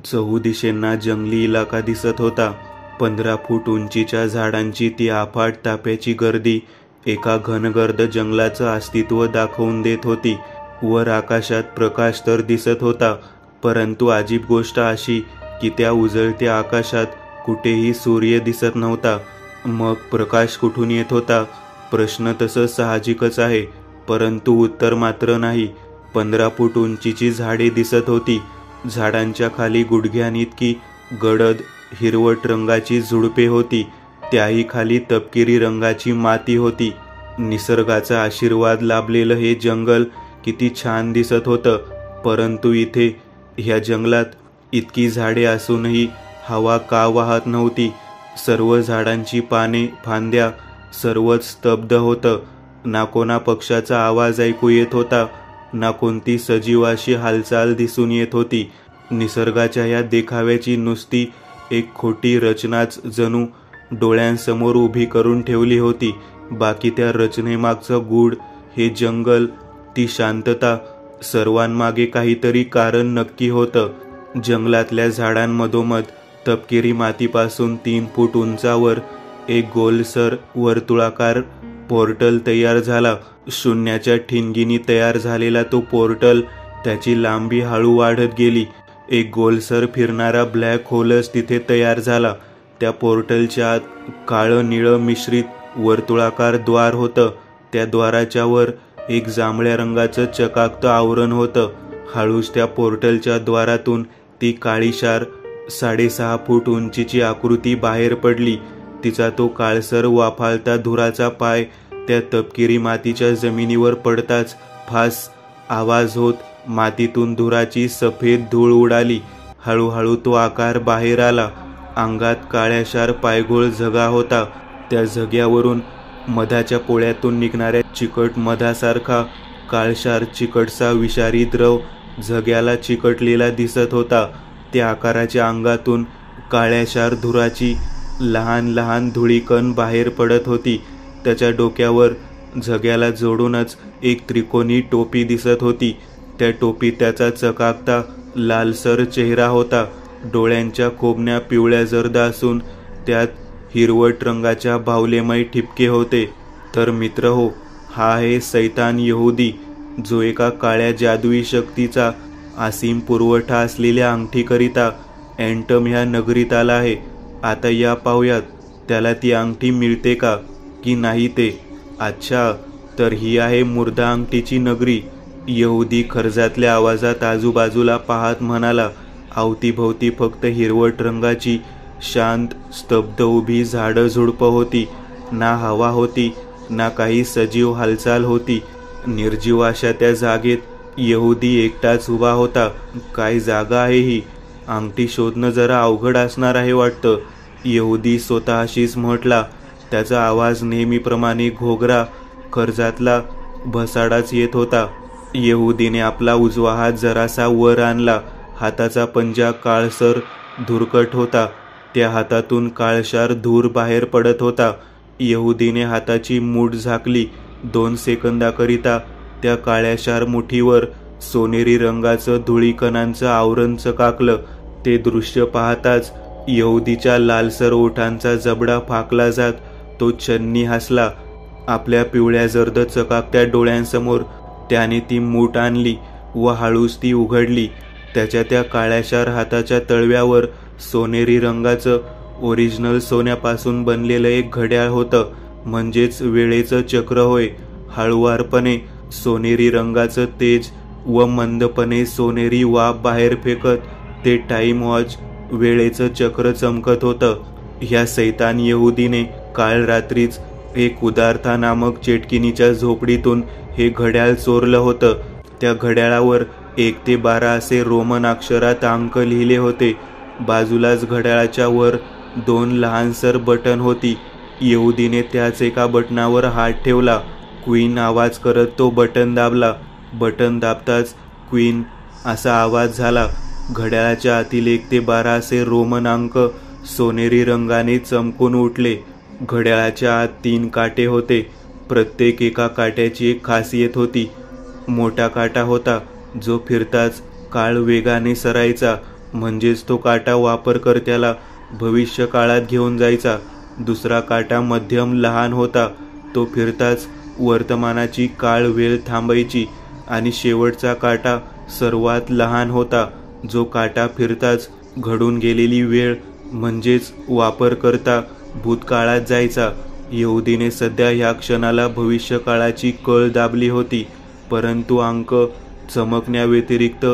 चहूदिशेंना जंगली इलाका दिसत होता. 15 फूट उंचीच्या झाडांची ती अफाट ताप्याची गर्दी एका घनगर्द जंगलाचं अस्तित्व दाखवून देत होती. वर आकाशात प्रकाश तर दिसत होता, परंतु अजीब गोष्ट अशी की त्या उजळत्या आकाशात कुठेही सूर्य दिसत नव्हता. मग प्रकाश कुठून येत होता? प्रश्न तसं साहजिकच आहे, परंतु उत्तर मात्र नाही. 15 फूट उंचीची झाडे दिसत होती. झाडांच्या खाली गुडघ्याइतकी गडद हिरवट रंगाची झुडपे होती. त्याही खाली तपकिरी रंगाची माती होती. निसर्गाचा आशीर्वाद लाभलेलं हे जंगल किती छान दिसत होतं. परंतु इथे ह्या जंगलात इतकी झाडे असूनही हवा का वाहत नव्हती? सर्व झाडांची पाने, फांद्या सर्वच स्तब्ध होतं. ना कोणा पक्षाचा आवाज ऐकू येत होता, ना कोणती सजीवाशी हालचाल दिसून येत होती. निसर्गाच्या या देखाव्याची नुसती एक खोटी रचनाच जणू डोळ्यांसमोर उभी करून ठेवली होती. बाकी त्या रचनेमागचं गूढ, हे जंगल, ती शांतता, सर्वांमागे काहीतरी कारण नक्की होतं. जंगलातल्या झाडांमधोमध तपकिरी मातीपासून 3 फूट उंचावर एक गोलसर वर्तुळाकार पोर्टल तयार झाला. शून्याच्या ठिणगीने तयार झालेला तो पोर्टल, त्याची लांबी हळू वाढत गेली. एक गोलसर फिरणारा ब्लॅक होलच तिथे तयार झाला. त्या पोर्टलच्या आत काळं निळं मिश्रित वर्तुळाकार द्वार होतं. त्या द्वाराच्या वर एक जांभळ्या रंगाचं चकाकतं आवरण होतं. हळूच त्या पोर्टलच्या द्वारातून ती काळीशार 6.5 फूट उंचीची आकृती बाहेर पडली. तिचा तो काळसर वाफाळता धुराचा पाय त्या तपकिरी मातीच्या जमिनीवर पडताच फास आवाज होत मातीतून धुराची सफेद धूळ उडाली. हळूहळू तो आकार बाहेर आला. अंगात काळ्याशार पायघोळ झगा होता. त्या झग्यावरून मधाच्या पोळ्यातून निघणाऱ्या चिकट मधासारखा काळशार चिकटसा विषारी द्रव झग्याला चिकटलेला दिसत होता. त्या आकाराच्या अंगातून काळ्याशार धुराची लहान लहान धुळीकण बाहेर पडत होती. त्याच्या डोक्यावर झग्याला जोडूनच एक त्रिकोणी टोपी दिसत होती. त्या टोपीत त्याचा चकाकता लालसर चेहरा होता. डोळ्यांच्या कोबण्या पिवळ्या जर्द असून त्यात हिरवट रंगाच्या बाहुलेमय ठिपके होते. तर मित्र हो, हा आहे सैतान यहुदी, जो एका काळ्या जादुई शक्तीचा असीम पुरवठा असलेल्या अंगठीकरिता एंटम ह्या नगरीत आला आहे. आता या पाहूयात त्याला ती अंगठी मिळते का की नाही ते. अच्छा, तर ही आहे मुर्दा अंगठीची नगरी. यहुदी खर्जातल्या आवाजात आजूबाजूला पाहत म्हणाला. अवतीभोवती फक्त हिरवट रंगाची शांत स्तब्ध उभी झाडं झुडपं होती. ना हवा होती, ना काही सजीव हालचाल होती. निर्जीव अशा त्या जागेत यहुदी एकटाच उभा होता. काय जागा आहे ही? अंगठी शोधणं जरा अवघड असणार आहे वाटतं, यहुदी स्वतःशीच म्हटला. त्याचा आवाज नेहमीप्रमाणे घोगरा, खर्जातला भसाडाच येत होता. यहुदीने आपला उजवा हात जरासा वर आणला. हाताचा पंजा काळसर धुरकट होता. त्या हातातून काळशार धूर बाहेर पडत होता. यहुदीने हाताची मूठ झाकली. 2 सेकंदाकरिता त्या काळ्याशार मुठीवर सोनेरी रंगाचं धुळीकणांचं आवरण चकाकलं. ते दृश्य पाहताच यहुदीच्या लालसर ओठांचा जबडा फाकला जात तो छन्नी हसला. आपल्या पिवळ्या जर्द चकाकत्या डोळ्यांसमोर त्याने ती मूठ आणली व हळूच ती उघडली. त्याच्या त्या काळ्याशार हाताच्या तळव्यावर सोनेरी रंगाचं ओरिजिनल सोन्यापासून बनलेलं एक घड्याळ होतं, म्हणजेच वेळेचं चक्र होय. हळुवारपणे सोनेरी रंगाचं तेज व मंदपणे सोनेरी वाफ बाहेर फेकत ते टाइम वॉच, वेळेचं चक्र चमकत होतं. ह्या सैतान यहुदीने काल रात्रीच एक उदारता नामक चेटकिनीच्या झोपडीतून हे घड्याळ चोरलं होतं. त्या घड्याळावर 1 ते 12 असे रोमन अक्षरात अंक लिहिले होते. बाजूलाच घड्याळाच्या वर 2 लहानसर बटन होती. यहुदीने त्याच एका बटनावर हात ठेवला. क्वीन आवाज करत तो बटन दाबला. बटन दाबताच क्वीन असा आवाज झाला. घड्याळाच्या आतील 1 ते 12 असे रोमन अंक सोनेरी रंगाने चमकून उठले. घड्याळाच्या आत 3 काटे होते. प्रत्येक एका काट्याची एक खासियत होती. मोठा काटा होता जो फिरताच काळ वेगाने सरायचा. म्हणजेच तो काटा वापरकर्त्याला भविष्य काळात घेऊन जायचा. दुसरा काटा मध्यम लहान होता, तो फिरताच वर्तमानाची काळ वेळ थांबायची. आणि शेवटचा काटा सर्वात लहान होता, जो काटा फिरताच घडून गेलेली वेळ म्हणजेच वापरकर्ता भूतकाळात जायचा. यहुदीने सध्या ह्या क्षणाला भविष्य काळाची कळ दाबली होती, परंतु अंक चमकण्याव्यतिरिक्त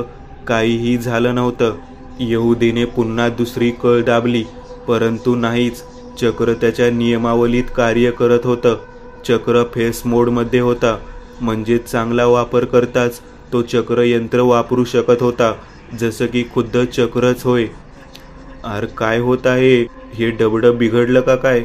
काहीही झालं नव्हतं. यहुदीने पुन्हा दुसरी कळ दाबली, परंतु नाहीच. चक्र त्याच्या नियमावलीत कार्य करत होतं. चक्र फेस मोडमध्ये होता, म्हणजे चांगला वापर करताच तो चक्र यंत्र वापरू शकत होता, जसं की खुद्द चक्रच होय. अरे काय होत आहे, हे डबडं बिघडलं का काय?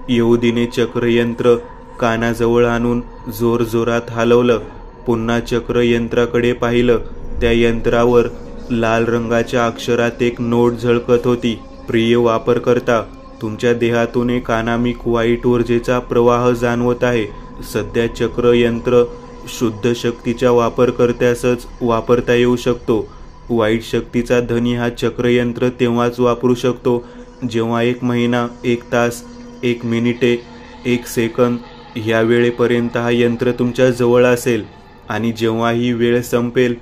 यहुदीने चक्रयंत्र कानाजवळ आणून जोरजोरात हलवलं. पुन्हा चक्रयंत्राकडे पाहिलं. त्या यंत्रावर लाल रंगाच्या अक्षरात एक नोट झळकत होती. प्रिय वापरकर्ता, तुमच्या देहातून एक अनामिक वाईट ऊर्जेचा प्रवाह जाणवत आहे. सध्या चक्रयंत्र शुद्ध शक्तीच्या वापरकर्त्यासच वापरता येऊ शकतो. वाईट शक्तीचा धनी हा चक्रयंत्र तेव्हाच वापरू शकतो जेव्हा 1 महिना, 1 तास, 1 मिनिटे, 1 सेकंद ह्या वेळेपर्यंत हा यंत्र तुमच्या जवळ असेल. आणि जेव्हा ही वेळ संपेल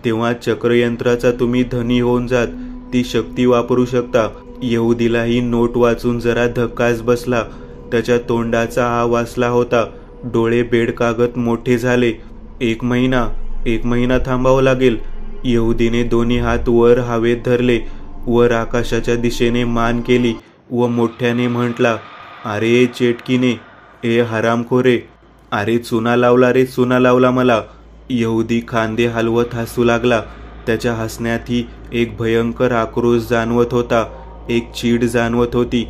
तेव्हा चक्रयंत्राचा तुम्ही धनी होऊन जात ती शक्ती वापरू शकता. यहुदीला ही नोट वाचून जरा धक्काच बसला. त्याच्या तोंडाचा हा वाचला होता. डोळे बेडकागद मोठे झाले. 1 महिना थांबावं लागेल. यहुदीने दोन्ही हात वर हवेत धरले, वर आकाशाच्या दिशेने मान केली व मोठ्याने म्हटला, अरे चेटकीने, ए हरामखोरे, अरे चुना लावला रे, चुना लावला मला. यहुदी खांदे हलवत हसू लागला. त्याच्या हसण्यातही एक भयंकर आक्रोश जाणवत होता, एक चीड जाणवत होती.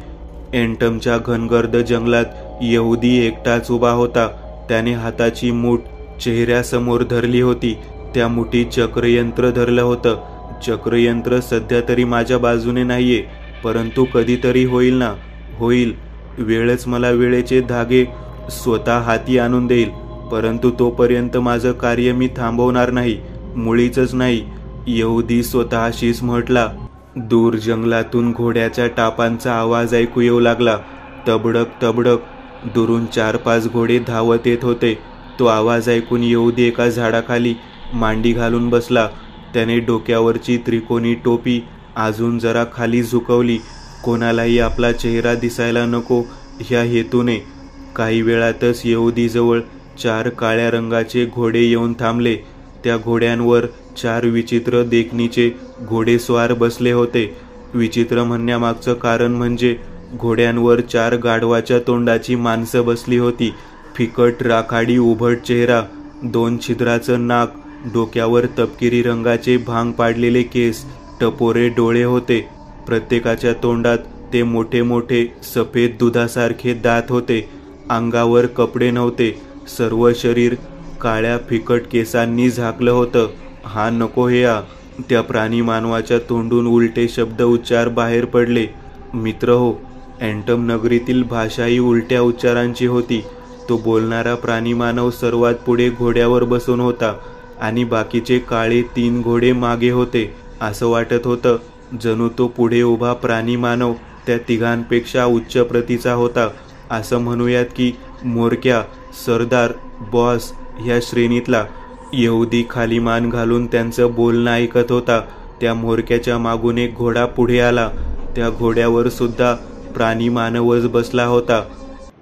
एंटमच्या घनगर्द जंगलात यहुदी एकटाच उभा होता. त्याने हाताची मूठ चेहऱ्यासमोर धरली होती. त्या मुठीत चक्रयंत्र धरलं होतं. चक्रयंत्र सध्या तरी माझ्या बाजूने नाहीये, परंतु कधीतरी होईल ना, होईल. वेळच मला वेळेचे धागे स्वतः हाती आणून देईल. परंतु तोपर्यंत माझं कार्य मी थांबवणार नाही, मुळीच नाही. यहुदी स्वतःशीच म्हटला. दूर जंगलातून घोड्याच्या टापांचा आवाज ऐकू येऊ लागला. तबडक तबडक. दुरून 4-5 घोडे धावत येत होते. तो आवाज ऐकून यहुदी एका झाडाखाली मांडी घालून बसला. त्याने डोक्यावरची त्रिकोणी टोपी अजून जरा खाली झुकवली, कोणालाही आपला चेहरा दिसायला नको ह्या हेतूने. काही वेळातच यहुदीजवळ 4 काळ्या रंगाचे घोडे येऊन थांबले. त्या घोड्यांवर 4 विचित्र देखणीचे घोडेस्वार बसले होते. विचित्र म्हणण्यामागचं कारण म्हणजे घोड्यांवर 4 गाढवाच्या तोंडाची माणसं बसली होती. फिकट राखाडी उभट चेहरा, 2 छिद्राचं नाक, डोक्यावर तपकिरी रंगाचे भांग पाडलेले केस, टपोरे डोळे होते. प्रत्येकाच्या तोंडात ते मोठे मोठे सफेद दुधासारखे दात होते. अंगावर कपडे नव्हते. सर्व शरीर काळ्या फिकट केसांनी झाकलं होतं. हा नको हे आ. त्या प्राणी मानवाच्या तोंडून उलटे शब्द उच्चार बाहेर पडले. मित्र हो, एंटम नगरीतील भाषाही उलट्या उच्चारांची होती. तो बोलणारा प्राणीमानव सर्वात पुढे घोड्यावर बसून होता आणि बाकीचे काळे 3 घोडे मागे होते. असं वाटत होतं जणू तो पुढे उभा प्राणीमानव त्या तिघांपेक्षा उच्च प्रतीचा होता. असं म्हणूयात की मोरक्या, सरदार, बॉस ह्या श्रेणीतला. यहुदी खाली मान घालून त्यांचं बोलणं ऐकत होता. त्या मोरक्याच्या मागून एक घोडा पुढे आला. त्या घोड्यावर सुद्धा प्राणीमानवच बसला होता.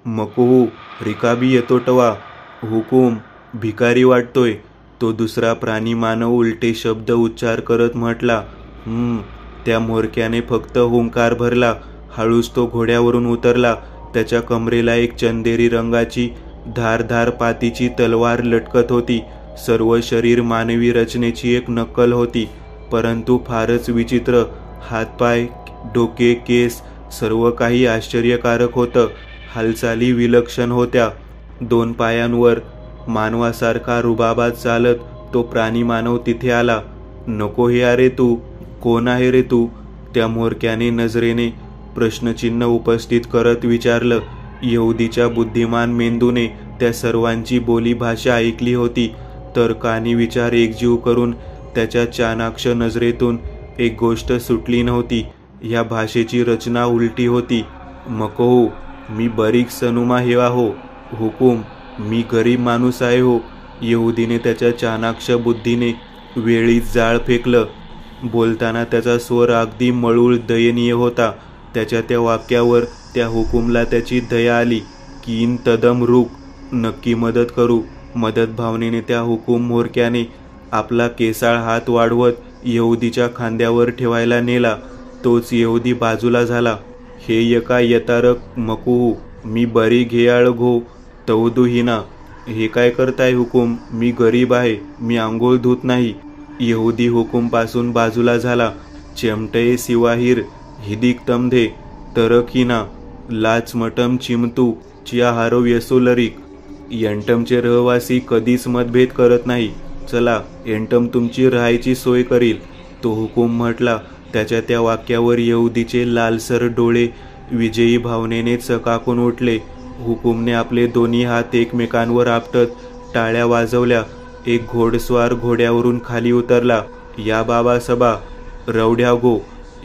मकुहू, रिकाबी येतो टवा, हुकूम, भिकारी वाटतोय. तो दुसरा प्राणीमानव उलटे शब्द उच्चार करत म्हटला. त्या मोरक्याने फक्त हुंकार भरला. हळूच तो घोड्यावरून उतरला. त्याच्या कमरेला एक चंदेरी रंगाची धारधार पातीची तलवार लटकत होती. सर्व शरीर मानवी रचनेची एक नक्कल होती, परंतु फारच विचित्र. हातपाय, डोके, केस सर्व काही आश्चर्यकारक होतं. हालचाली विलक्षण होत्या. 2 पायांवर मानवासारखा रुबाबात चालत तो प्राणीमानव तिथे आला. नको हे अरे तू, कोण आहे रे तू? त्या मोरक्याने नजरेने प्रश्नचिन्ह उपस्थित करत विचारलं. यहुदीच्या बुद्धिमान मेंदूने त्या सर्वांची बोलीभाषा ऐकली होती. तर्काने विचार एकजीव करून त्याच्या चाणाक्ष नजरेतून एक गोष्ट सुटली नव्हती. या भाषेची रचना उलटी होती. मको, मी बरीक सनुमा हेवा हो. हुकूम, मी गरीब माणूस आहे हो. यहुदीने त्याच्या चाणाक्ष बुद्धीने वेळीच जाळ फेकलं. बोलताना त्याचा स्वर अगदी मळूळ दयनीय होता. त्याच्या त्या वाक्यावर त्या हुकूमला त्याची दया आली. कीन तदम रुक, नक्की मदत करू. मदत भावनेने त्या हुकूम म्होरक्याने आपला केसाळ हात वाढवत यहुदीच्या खांद्यावर ठेवायला नेला. तोच यहुदी बाजूला झाला. हे यका यतारक मकुहू, मी बरी घेयाळ घो तवदू हिना. हे काय करताय हुकूम, मी गरीब आहे, मी आंघोळ धुत नाही. यहुदी हुकूमपासून बाजूला झाला. चेमटये सिवाहीर हिदिक तमधे तरक हिना लाच मटम चिमतू चिया हारो येसोलरिक. एंटमचे रहिवासी कधीच मतभेद करत नाही. चला, एंटम तुमची राहायची सोय करील, तो हुकूम म्हटला. त्याच्या त्या वाक्यावर यहुदीचे लालसर डोळे विजयी भावनेने चकाकून उठले. हुकूमने आपले दोन्ही हात एकमेकांवर आपटत टाळ्या वाजवल्या. एक घोडस्वार घोड्यावरून खाली उतरला. या बाबा सबा, रवड्या गो,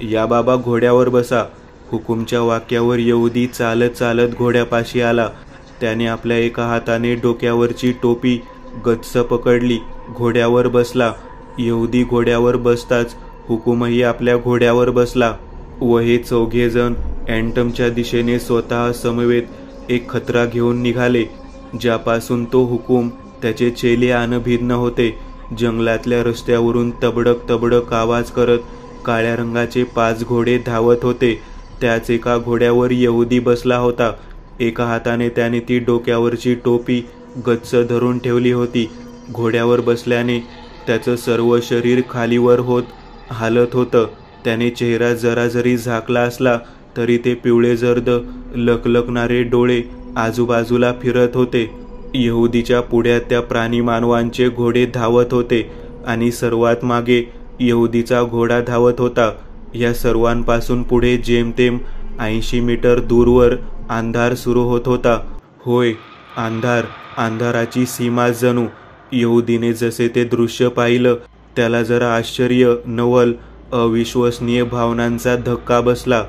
या बाबा घोड्यावर बसा. हुकूमच्या वाक्यावर यहुदी चालत चालत घोड्यापाशी आला. त्याने आपल्या एका हाताने डोक्यावरची टोपी गच्च पकडली. घोड्यावर बसला. यहुदी घोड्यावर बसताच हुकूमही आपल्या घोड्यावर बसला व हे चौघेजण एंटमच्या दिशेने स्वतः समवेत एक खतरा घेऊन निघाले, ज्यापासून तो हुकूम त्याचे चेले अनभिज्ञ होते. जंगलातल्या रस्त्यावरून तबडक तबडक आवाज करत काळ्या रंगाचे 5 घोडे धावत होते. त्याच एका घोड्यावर यहुदी बसला होता. एका हाताने त्याने ती डोक्यावरची टोपी गच्च धरून ठेवली होती. घोड्यावर बसल्याने त्याचं सर्व शरीर खालीवर होत हालत होतं. त्याने चेहरा जरा जरी झाकला असला तरी ते पिवळे जर्द लकलकणारे डोळे आजूबाजूला फिरत होते. यहुदीच्या पुढ्यात त्या प्राणी मानवांचे घोडे धावत होते आणि सर्वात मागे यहुदीचा घोडा धावत होता. या सर्वांपासून पुढे जेमतेम 80 मीटर दूरवर अंधार सुरू होत होता. होय, अंधार, अंधाराची सीमा जणू. यहुदीने जसे ते दृश्य पाहिलं त्याला जरा आश्चर्य, नवल, अविश्वसनीय भावनांचा धक्का बसला.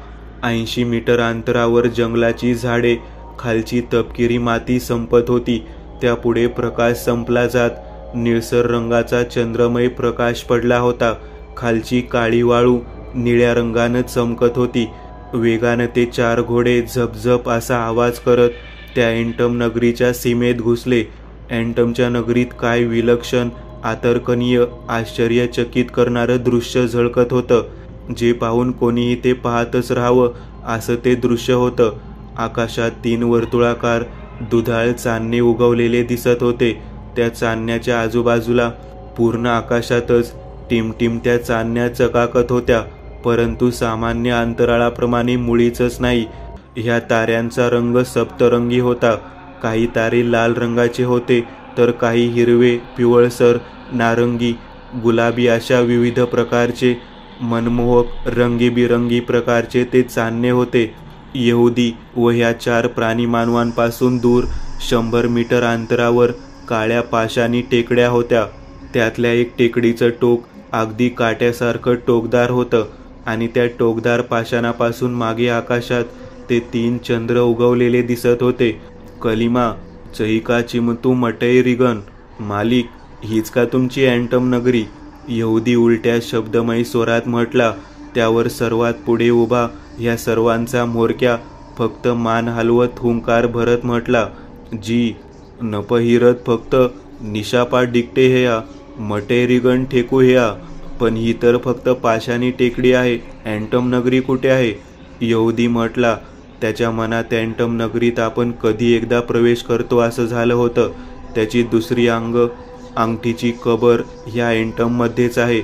80 मीटर अंतरावर जंगलाची झाडे, खालची तपकिरी माती संपत होती. त्यापुढे प्रकाश संपला जात निळसर रंगाचा चंद्रमय प्रकाश पडला होता. खालची काळी वाळू निळ्या रंगानं चमकत होती. वेगानं ते 4 घोडे झपझप असा आवाज करत त्या एंटम नगरीच्या सीमेत घुसले. एंटमच्या नगरीत काय विलक्षण, आतर्कनीय, आश्चर्यचकित करणारं दृश्य झळकत होतं, जे पाहून कोणीही ते पाहतच राहावं असं ते दृश्य होतं. आकाशात 3 वर्तुळाकार दुधाळ चांदणे उगवलेले दिसत होते. त्या चांदण्याच्या आजूबाजूला पूर्ण आकाशातच टिमटिमत्या चांदण्या चकाकत होत्या, परंतु सामान्य अंतराळाप्रमाणे मुळीच नाही. ह्या ताऱ्यांचा रंग सप्तरंगी होता. काही तारे लाल रंगाचे होते तर काही हिरवे, पिवळसर, नारंगी, गुलाबी अशा विविध प्रकारचे मनमोहक रंगीबिरंगी प्रकारचे ते चांदणे होते. यहुदी व ह्या 4 प्राणी मानवांपासून दूर 100 मीटर अंतरावर काळ्या पाषाणी टेकड्या होत्या. त्यातल्या एक टेकडीचं टोक अगदी काट्यासारखं टोकदार होतं आणि त्या टोकदार पाषाणापासून मागे आकाशात ते 3 चंद्र उगवलेले दिसत होते. कलिमा चहिका चिमतू मटई रिगन, मालिक, हीच का तुमची एंटम नगरी? यहुदी उलट्या शब्दमयी स्वरात म्हटला. त्यावर सर्वात पुढे उभा ह्या सर्वांचा म्होरक्या फक्त मान हलवत हुंकार भरत म्हटला, जी नपहिरत फक्त निशापा डिकटे हेया, मटेरिगन ठेकू हेया. पण ही तर फक्त पाषाणी टेकडी आहे, एंटम नगरी कुठे आहे? यहुदी म्हटला. त्याच्या मनात एंटम नगरीत आपण कधी एकदा प्रवेश करतो असं झालं होतं. त्याची दुसरी अंगठीची कबर ह्या एंटममध्येच आहे.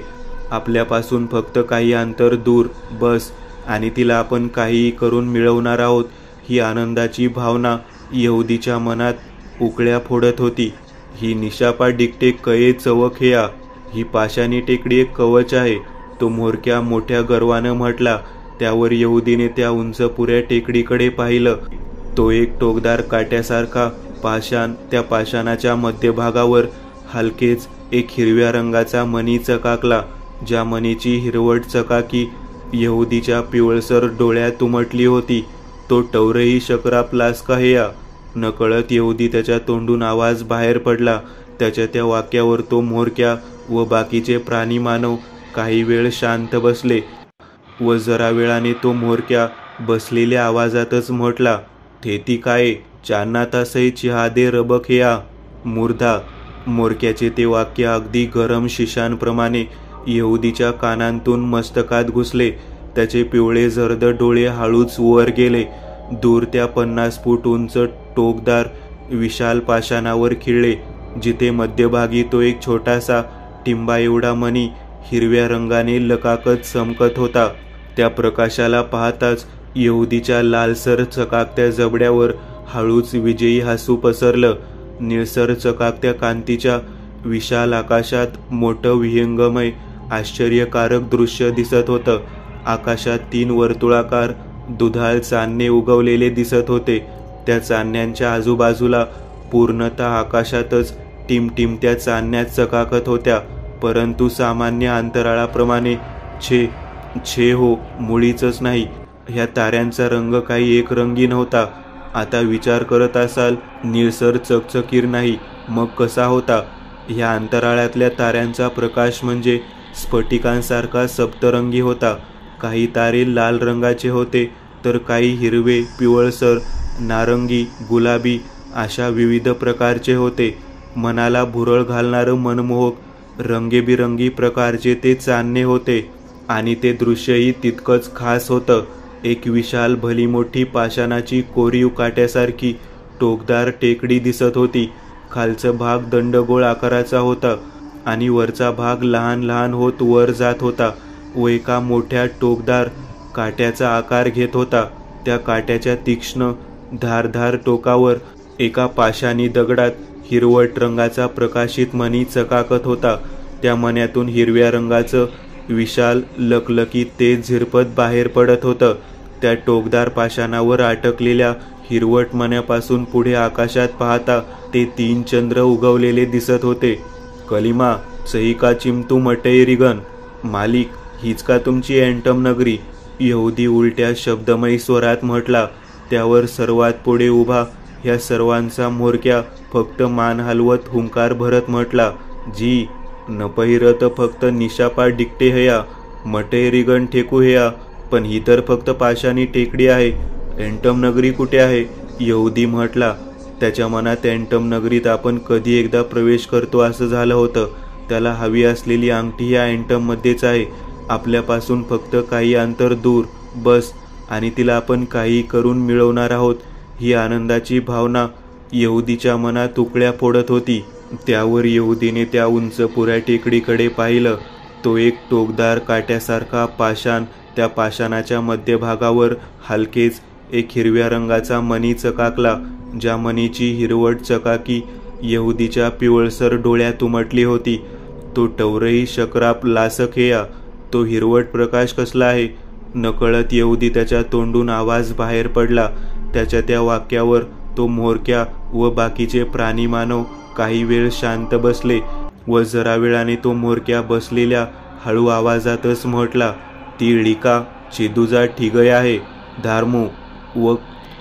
आपल्यापासून फक्त काही अंतर दूर, बस, आणि तिला आपण काहीही करून मिळवणार आहोत ही आनंदाची भावना यहुदीच्या मनात उकळ्या फोडत होती. ही निशापा डिकटे कये चवक हेया, ही पाषाणी टेकडी एक कवच आहे, तो म्होरक्या मोठ्या गर्वानं म्हटला. त्यावर यहुदीने त्या उंच पुऱ्या टेकडीकडे पाहिलं. तो एक टोकदार काट्यासारखा पाषाण, त्या पाषाणाच्या मध्यभागावर हलकेच एक हिरव्या रंगाचा मणी चकाकला. ज्या मणीची हिरवट चकाकी यहुदीच्या पिवळसर डोळ्यात उमटली होती, तो टौरही शक्रापलास का हेया? नकळत यहुदी त्याच्या तोंडून आवाज बाहेर पडला. त्याच्या त्या वाक्यावर तो म्होरक्या व बाकीचे प्राणी मानव काही वेळ शांत बसले व जरा वेळाने तो म्होरक्या बसलेल्या आवाजातच म्हटला, थेती काय चांना तासई चिहादे रबक हेया मुर्धा. म्होरक्याचे ते वाक्य अगदी गरम शिशांप्रमाणे यहुदीच्या कानांतून मस्तकात घुसले. त्याचे पिवळे जर्द डोळे हळूच वर गेले. दूर त्या 50 फूट उंच टोकदार विशाल पाषाणावर खिळले, जिथे मध्यभागी तो एक छोटासा टिंबा एवढा मणी हिरव्या रंगाने लकाकत चमकत होता. त्या प्रकाशाला पाहताच यहुदीच्या लालसर चकाकत्या जबड्यावर हळूच विजयी हसू पसरलं. निळसर चकाकत्या कांतीच्या विशाल आकाशात मोठं विहंगमय आश्चर्यकारक दृश्य दिसत होतं. आकाशात 3 वर्तुळाकार दुधाळ चांदणे उगवलेले दिसत होते. त्या चांदण्यांच्या आजूबाजूला पूर्णतः आकाशातच टिमटिमत्या चांदण्या चकाकत होत्या, परंतु सामान्य अंतराळाप्रमाणे छे हो मुळीच नाही. ह्या ताऱ्यांचा रंग काही एकरंगी नव्हता. आता विचार करत असाल, निळसर चकचकीर नाही, मग कसा होता? ह्या अंतराळातल्या ताऱ्यांचा प्रकाश म्हणजे स्फटिकांसारखा सप्तरंगी होता. काही तारे लाल रंगाचे होते, तर काही हिरवे, पिवळसर, नारंगी, गुलाबी अशा विविध प्रकारचे होते. मनाला भुरळ घालणारं मनमोहक रंगेबिरंगी प्रकारचे ते चांदणे होते आणि ते दृश्यही तितकंच खास होतं. एक विशाल भली मोठी पाषाणाची कोरीव काट्यासारखी टोकदार टेकडी दिसत होती. खालचा भाग दंडगोळ आकाराचा होता आणि वरचा भाग लहान लहान होत वर जात होता व एका मोठ्या टोकदार काट्याचा आकार घेत होता. त्या काट्याच्या तीक्ष्ण धारधार टोकावर एका पाषाणी दगडात हिरवट रंगाचा प्रकाशित मणी चकाकत होता. त्या मण्यातून हिरव्या रंगाचं विशाल लकलकीत तेज झिरपत बाहेर पडत होतं. त्या टोकदार पाषाणावर अटकलेल्या हिरवट मण्यापासून पुढे आकाशात पाहता ते 3 चंद्र उगवलेले दिसत होते. कलिमा सही का चिमतू मटई रिगन, मालिक हीच का तुमची अँटम नगरी? यहुदी उलट्या शब्दमयी स्वरात म्हटला. त्यावर सर्वात पुढे उभा ह्या सर्वांचा म्होरक्या फक्त मान हलवत हुंकार भरत म्हटला, जी न पहिरत फक्त निशापा डिकटे हया, मटई रिगन ठेकू हेया, पण ही तर फक्त पाषाणी टेकडी आहे. अँटम नगरी कुठे आहे? यहुदी म्हटला. त्याच्या मनात अँटम नगरीत आपण कधी एकदा प्रवेश करतो असं झालं होतं. त्याला हवी असलेली अंगठी ह्या अँटममध्येच आहे, आपल्यापासून फक्त काही अंतर दूर, बस, आणि तिला आपण काही करून मिळवणार आहोत. ही आनंदाची भावना यहुदीच्या मनात उकळ्या फोडत होती. त्यावर यहुदीने त्या उंच पुऱ्या टेकडीकडे पाहिलं. तो एक टोकदार काट्यासारखा पाषाण, त्या पाषाणाच्या मध्यभागावर हलकेच एक हिरव्या रंगाचा मणी चकाकला, ज्या मणीची हिरवट चकाकी यहुदीच्या पिवळसर डोळ्यात उमटली होती. तो टौरही शक्राप लासक हेया, तो हिरवट प्रकाश कसला आहे? नकळत यहुदी त्याच्या तोंडून आवाज बाहेर पडला. त्याच्या त्या वाक्यावर तो म्होरक्या व बाकीचे प्राणी मानव काही वेळ शांत बसले व जरा वेळाने तो म्होरक्या बसलेल्या हळू आवाजातच म्हटला, ती ळिका चिदूजा ठिगय आहे धारमू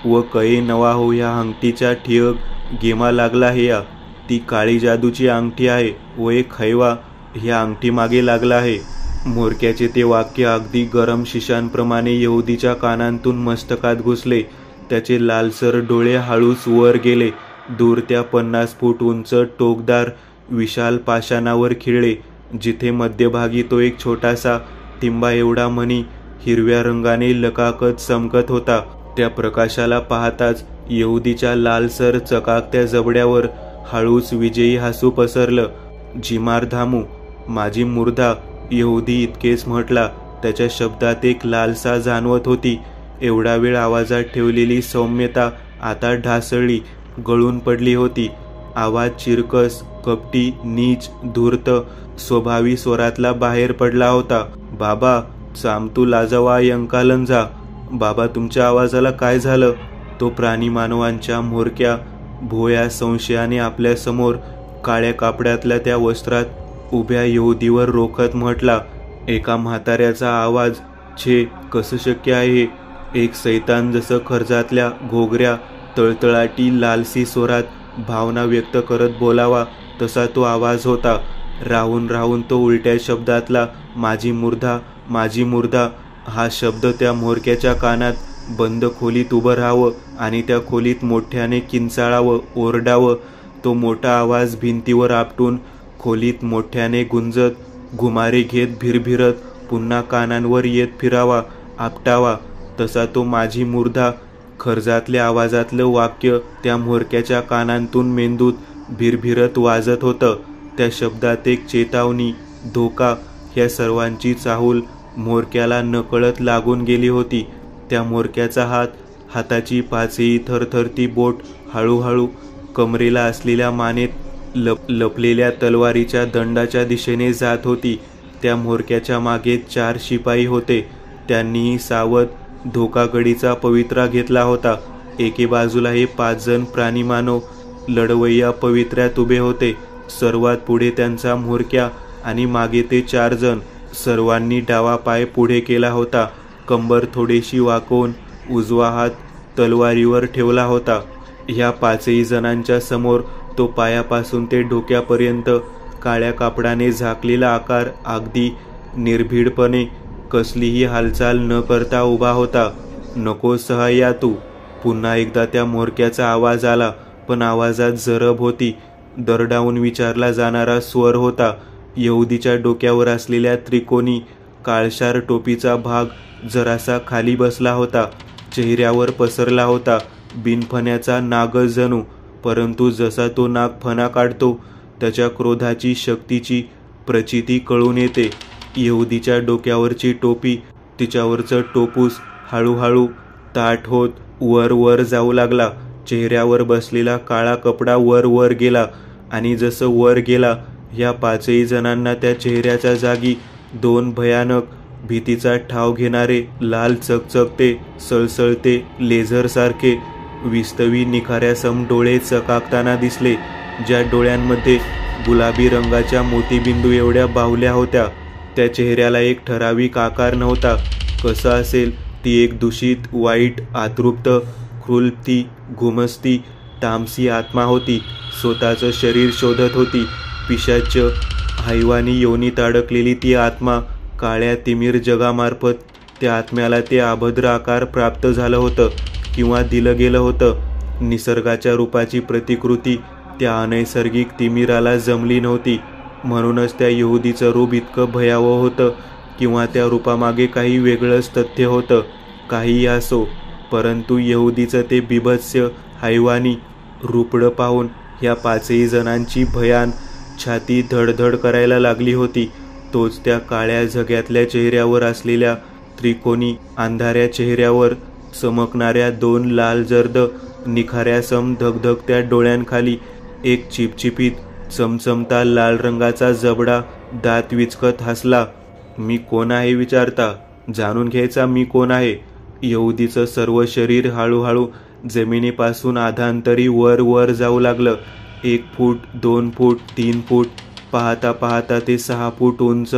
व कये नवा हो ह्या अंगठीच्या ठियग गेमा लागला हेया. ती काळी जादूची अंगठी आहे व एक हैवा ह्या अंगठी मागे लागला आहे. म्होरक्याचे ते वाक्य अगदी गरम शिशांप्रमाणे यहुदीच्या कानांतून मस्तकात घुसले. त्याचे लालसर डोळे हळूच वर गेले. दूर त्या 50 फूट उंच टोकदार विशाल पाषाणावर खिळले, जिथे मध्यभागी तो एक छोटासा टिंबा एवढा मणी हिरव्या रंगाने लकाकत चमकत होता. त्या प्रकाशाला पाहताच यहुदीच्या लालसर चकाकत्या जबड्यावर हळूच विजयी हसू पसरलं. जिमार धामू माझी मुर्धा, यहुदी इतकेच म्हटला. त्याच्या शब्दात एक लालसा जाणवत होती. एवढा वेळ आवाजात ठेवलेली सौम्यता आता ढासळली, गळून पडली होती. आवाज चिरकस, कपटी, नीच, धूर्त, स्वभावी स्वरातला बाहेर पडला होता. बाबा चामतू लाजवा यंकालंजा. बाबा तुमच्या आवाजाला काय झालं? तो प्राणी मानवांच्या म्होरक्या भोया संशयाने आपल्या समोर काळ्या कापड्यातल्या त्या वस्त्रात उभ्या यहुदीवर रोखत म्हटला. एका म्हाताऱ्याचा आवाज, छे, कसं शक्य आहे? एक सैतान जसं खर्जातल्या घोगऱ्या तळतळाटी लालसी स्वरात भावना व्यक्त करत बोलावा तसा तो आवाज होता. राहून राहून तो उलट्या शब्दातला माझी मुर्दा हा शब्द त्या म्होरक्याच्या कानात बंद खोलीत उभं राहावं आणि त्या खोलीत मोठ्याने किंचाळावं, ओरडावं. तो मोठा आवाज भिंतीवर आपटून खोलीत मोठ्याने गुंजत, घुमारे घेत, भिरभिरत पुन्हा कानांवर येत फिरावा, आपटावा. तसा तो माझी मुर्दा खर्जातल्या आवाजातलं वाक्य त्या म्होरक्याच्या कानांतून मेंदूत भिरभिरत वाजत होतं. त्या शब्दात एक चेतावणी, धोका, ह्या सर्वांची चाहूल म्होरक्याला नकळत लागून गेली होती. त्या म्होरक्याचा हाताची पाचही थरथरती बोट हळूहळू कमरेला असलेल्या मानेत लपलेल्या तलवारीच्या दंडाच्या दिशेने जात होती. त्या म्होरक्याच्या मागे 4 शिपाई होते. त्यांनीही सावध धोकागडीचा पवित्रा घेतला होता. एके बाजूला हे 5 जण प्राणीमानव लढवय्या पवित्र्यात उभे होते. सर्वात पुढे त्यांचा म्होरक्या आणि मागे ते 4 जण. सर्वांनी डावा पाय पुढे केला होता. कंबर थोडीशी वाकवून उजवा हात तलवारीवर ठेवला होता. ह्या 5ही जणांच्या समोर तो पायापासून ते डोक्यापर्यंत काळ्या कापडाने झाकलेला आकार अगदी निर्भीडपणे कसलीही हालचाल न करता उभा होता. नको सहाय्या तू. पुन्हा एकदा त्या म्होरक्याचा आवाज आला, पण आवाजात जरब होती. दरडावून विचारला जाणारा स्वर होता. यहुदीच्या डोक्यावर असलेल्या त्रिकोणी काळशार टोपीचा भाग जरासा खाली बसला होता. चेहऱ्यावर पसरला होता बिनफण्याचा नागच जणू. परंतु जसा तो नाग फणा काढतो त्याच्या क्रोधाची, शक्तीची प्रचिती कळून येते. यहुदीच्या डोक्यावरची टोपी, तिच्यावरचं टोपूस हळूहळू ताठ होत वर वर जाऊ लागला. चेहऱ्यावर बसलेला काळा कपडा वर वर गेला आणि जसं वर गेला, ह्या 5ही जणांना त्या चेहऱ्याच्या जागी 2 भयानक, भीतीचा ठाव घेणारे, लाल चकचकते, सळसळते, लेझरसारखे विस्तवी निखाऱ्यासम डोळे चकाकताना दिसले, ज्या डोळ्यांमध्ये गुलाबी रंगाच्या मोतीबिंदू एवढ्या बाहुल्या होत्या. त्या चेहऱ्याला एक ठराविक आकार नव्हता. कसं असेल, ती एक दूषित, वाईट, आतृप्त, क्रूलती, घुमसती, तामसी आत्मा होती. स्वतःचं शरीर शोधत होती. पिशाच्य, हैवानी योनीत अडकलेली ती आत्मा. काळ्या तिमिर जगामार्फत त्या आत्म्याला ते अभद्र आकार प्राप्त झालं होतं किंवा दिलं गेलं होतं. निसर्गाच्या रूपाची प्रतिकृती त्या अनैसर्गिक तिमिराला जमली नव्हती. म्हणूनच त्या यहुदीचं रूप इतकं भयावह होतं, किंवा त्या रूपामागे काही वेगळंच तथ्य होतं. काहीही असो, परंतु यहुदीचं ते बिभत्स्य, हैवानी रूपडं पाहून ह्या 5ही जणांची भयान छाती धडधड करायला लागली होती. तोच त्या काळ्या झग्यातल्या चेहऱ्यावर असलेल्या त्रिकोणी अंधाऱ्या चेहऱ्यावर चमकणाऱ्या 2 लाल जर्द निखाऱ्यासम धगधगत्या डोळ्यांखाली एक चिपचिपीत चमचमता लाल रंगाचा जबडा दात विचकत हसला. मी कोण आहे विचारता? जाणून घ्यायचा मी कोण आहे. यहुदीचं सर्व शरीर हळूहळू जमिनीपासून आधांतरी वर वर जाऊ लागलं. 1 फूट, 2 फूट, 3 फूट, पाहता पाहता ते 6 फूट उंच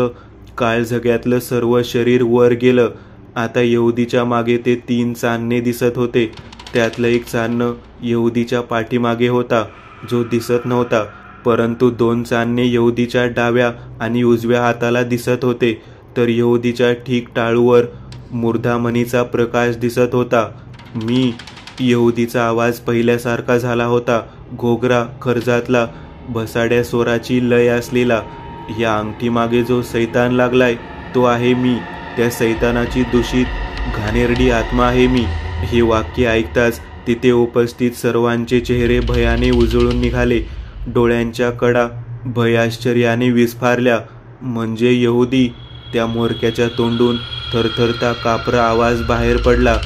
काळझग्यातलं सर्व शरीर वर गेलं. आता यहुदीच्या मागे ते 3 चांदणे दिसत होते. त्यातलं एक चांदणं यहुदीच्या पाठीमागे होता, जो दिसत नव्हता. परंतु 2 चांदणे यहुदीच्या डाव्या आणि उजव्या हाताला दिसत होते. तर यहुदीच्या ठीक टाळूवर मुर्दामणीचा प्रकाश दिसत होता. मी. यहुदीचा आवाज पहिल्यासारखा झाला होता. घोगरा, खर्जातला, भसाड्या स्वराची लय असलेला. या अंगठीमागे जो सैतान लागलाय तो आहे मी. त्या सैतानाची दूषित, घाणेरडी आत्मा आहे मी. हे वाक्य ऐकताच तिथे उपस्थित सर्वांचे चेहरे भयाने उजळून निघाले. डोळ्यांच्या कडा भयाश्चर्याने विस्फारल्या. म्हणजे यहुदी. त्या म्होरक्याच्या तोंडून थरथरता कापरा आवाज बाहेर पडला.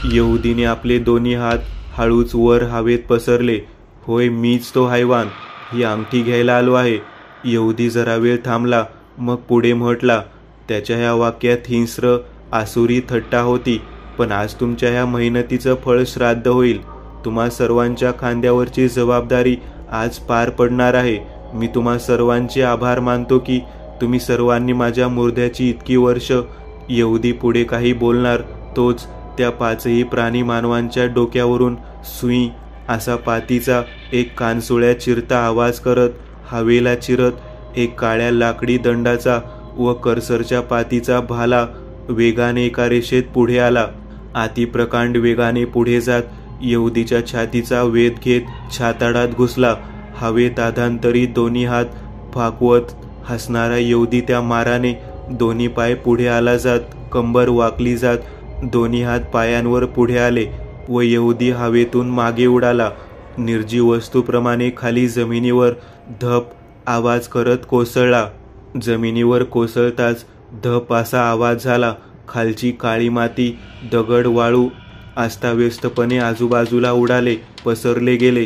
यहुदीने आपले दोन्ही हात हळूच वर हवेत पसरले. होय, मीच तो हैवान. ही अंगठी घ्यायला आलो आहे. यहुदी जरा वेळ थांबला, मग पुढे म्हटला. त्याच्या ह्या वाक्यात हिंस्र, आसुरी थट्टा होती. पण आज तुमच्या ह्या मेहनतीचं फळ श्राद्ध होईल. तुम्हा सर्वांच्या खांद्यावरची जबाबदारी आज पार पडणार आहे. मी तुम्हा सर्वांचे आभार मानतो की तुम्ही सर्वांनी माझ्या मुर्द्याची इतकी वर्ष. यहुदी पुढे काही बोलणार तोच त्या पाचही प्राणी मानवांच्या डोक्यावरून सुई असा पातीचा एक कानसुळ्या चिरता आवाज करत हवेला चिरत एक काळ्या लाकडी दंडाचा व करसरच्या पातीचा भाला वेगाने एका रेषेत पुढे आला. अतिप्रकांड वेगाने पुढे जात यहुदीच्या छातीचा वेध घेत छाताडात घुसला. हवेत आधांतरी दोन्ही हात फाकवत हसणारा यहुदी त्या माराने दोन्ही पाय पुढे आला जात कंबर वाकली जात दोन्ही हात पायांवर पुढे आले व यहुदी हवेतून मागे उडाला. निर्जीव वस्तूप्रमाणे खाली जमिनीवर धप आवाज करत कोसळला. जमिनीवर कोसळताच धप असा आवाज झाला. खालची काळी माती दगड वाळू अस्ताव्यस्तपणे आजूबाजूला उडाले पसरले गेले.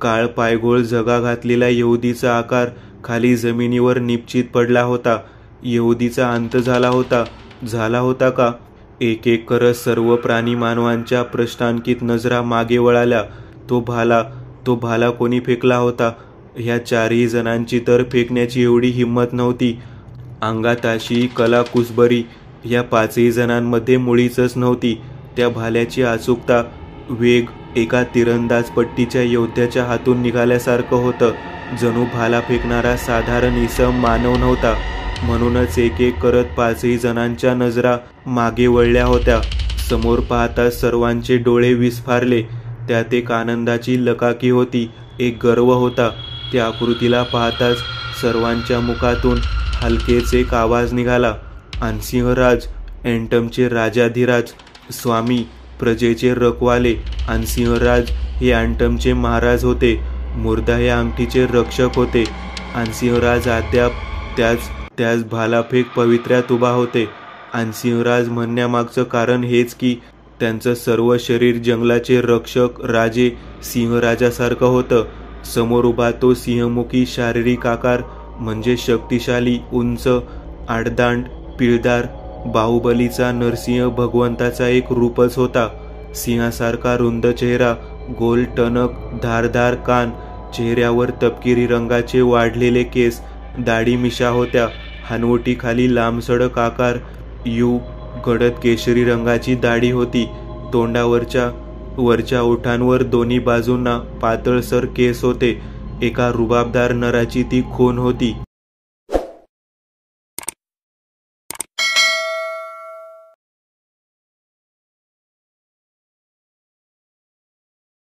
काळ पायघोळ जगा घातलेला यहुदीचा आकार खाली जमिनीवर निश्चित पडला होता. यहुदीचा अंत झाला होता का? एक एक करत सर्व प्राणी मानवांच्या प्रश्नांकित नजरा मागे वळाल्या. तो भाला कोणी फेकला होता? ह्या चारही जणांची तर फेकण्याची एवढी हिंमत नव्हती. अंगात अशी कला कुसबरी ह्या पाचही जणांमध्ये मुळीच नव्हती. त्या भाल्याची अचूकता वेग एका तिरंदाज पट्टीच्या योद्ध्याच्या हातून निघाल्यासारखं होतं. जणू भाला फेकणारा साधारण इसम मानव नव्हता. म्हणूनच एक एक करत पाचही जणांच्या नजरा मागे वळल्या होत्या. समोर पाहताच सर्वांचे डोळे विस्फारले. त्यात एक आनंदाची लकाकी होती, एक गर्व होता. त्या आकृतीला पाहताच सर्वांच्या मुखातून हलकेच एक आवाज निघाला. अनसिंहराज, एंटमचे राजाधिराज, स्वामी, प्रजेचे रखवाले. अनसिंहराज हे अँटमचे महाराज होते. मुर्दा हे अंगठीचे रक्षक होते. अनसिंहराज अद्याप त्याच भालाफेक पवित्र्यात उभा होते. अनसिंहराज म्हणण्यामागचं कारण हेच की त्यांचं सर्व शरीर जंगलाचे रक्षक राजे सिंहराजासारखं होतं. समोर उभा तो सिंहमुखी शारीरिक आकार म्हणजे शक्तिशाली, उंच, आडदांड, पिळदार, बाहुबलीचा नरसिंह भगवंताचा एक रूपच होता. सिंहासारखा रुंद चेहरा, गोल टणक, धारदार कान, चेहऱ्यावर तपकिरी रंगाचे वाढलेले केस, दाढी मिशा होत्या. हनवटीखाली लांबसडक आकार, गडद केशरी रंगाची दाढी होती. वरच्या ओठांवर दोन्ही बाजूंना पातळसर केस होते. एका रुबाबदार नराची ती खून होती.